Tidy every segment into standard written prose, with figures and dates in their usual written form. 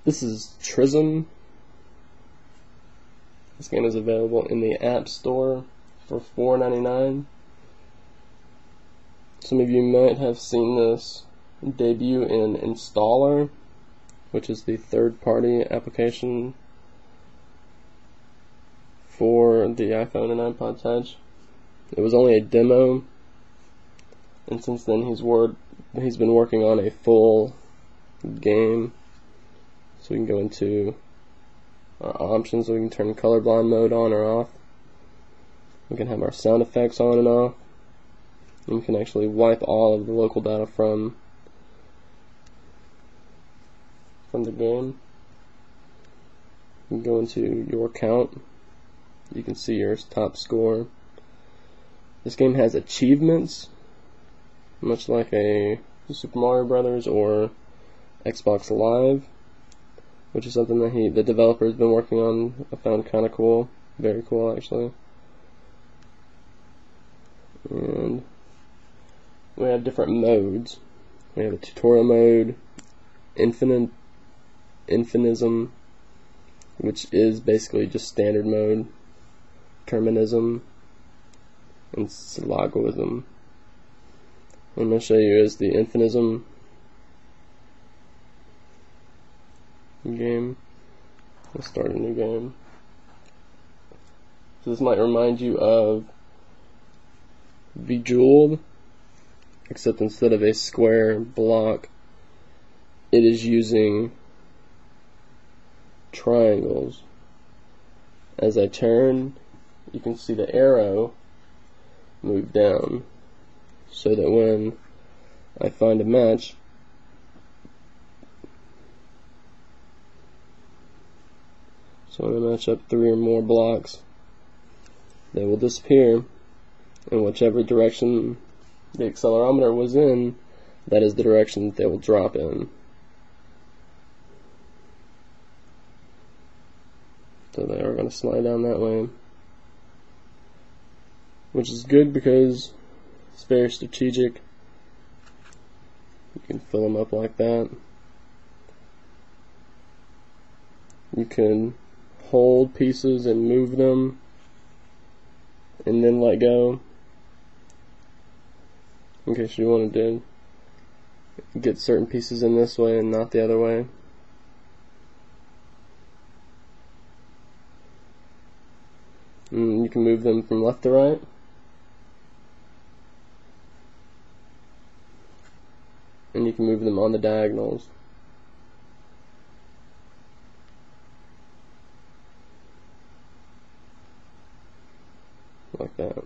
This is Trism. This game is available in the App Store for $4.99. Some of you might have seen this debut in Installer, which is the third-party application for the iPhone and iPod Touch. It was only a demo, and since then he's been working on a full game. So we can go into our options. We can turn colorblind mode on or off. We can have our sound effects on and off. And we can actually wipe all of the local data from the game. You can go into your account. You can see your top score. This game has achievements, much like a Super Mario Brothers or Xbox Live, which is something that the developer has been working on. I found kind of cool, very cool actually. And we have different modes. We have a tutorial mode, infinism, which is basically just standard mode, terminism, and syllogism. What I'm going to show you is the infinism game. Let's start a new game. So this might remind you of Bejeweled, except instead of a square block, it is using triangles. As I turn, you can see the arrow move down, so that when I find a match, so when I match up 3 or more blocks, they will disappear, and whichever direction the accelerometer was in, that is the direction that they will drop in. So they are going to slide down that way, which is good because it's very strategic. You can fill them up like that. You can hold pieces and move them and then let go, in case you want to get certain pieces in this way and not the other way. And you can move them from left to right. And you can move them on the diagonals. Like that.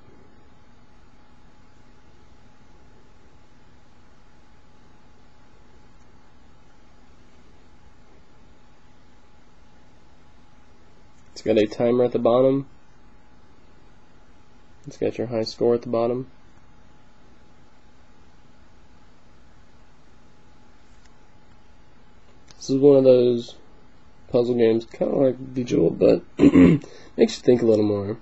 It's got a timer at the bottom. It's got your high score at the bottom. This is one of those puzzle games, kind of like Bejeweled, but makes you think a little more.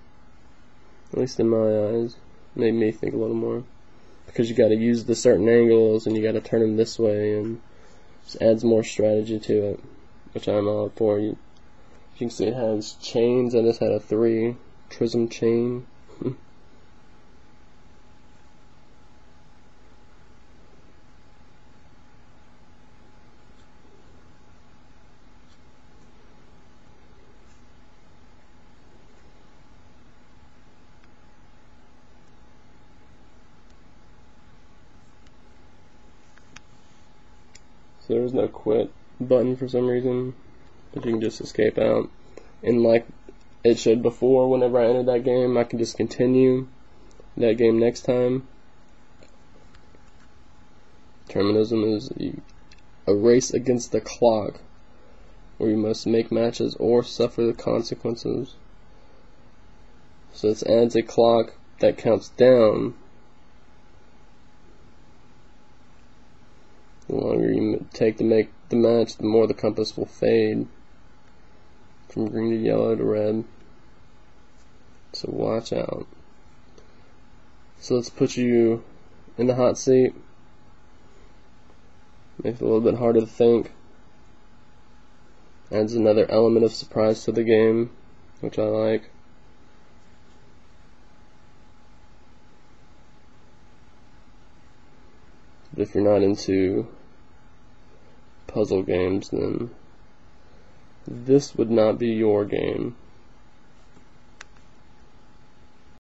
At least in my eyes, made me think a little more, because you got to use the certain angles and you got to turn them this way, and just adds more strategy to it, which I'm all for. You can see it has chains. I just had a 3 Trism chain. So there's no quit button for some reason, but you can just escape out. And like it showed before, whenever I entered that game, I can just continue that game next time. Terminism is a race against the clock, where you must make matches or suffer the consequences. So this adds a clock that counts down. The longer you take to make the match, the more the compass will fade from green to yellow to red. So watch out. So let's put you in the hot seat. Makes it a little bit harder to think. Adds another element of surprise to the game, which I like. But if you're not into puzzle games, then this would not be your game.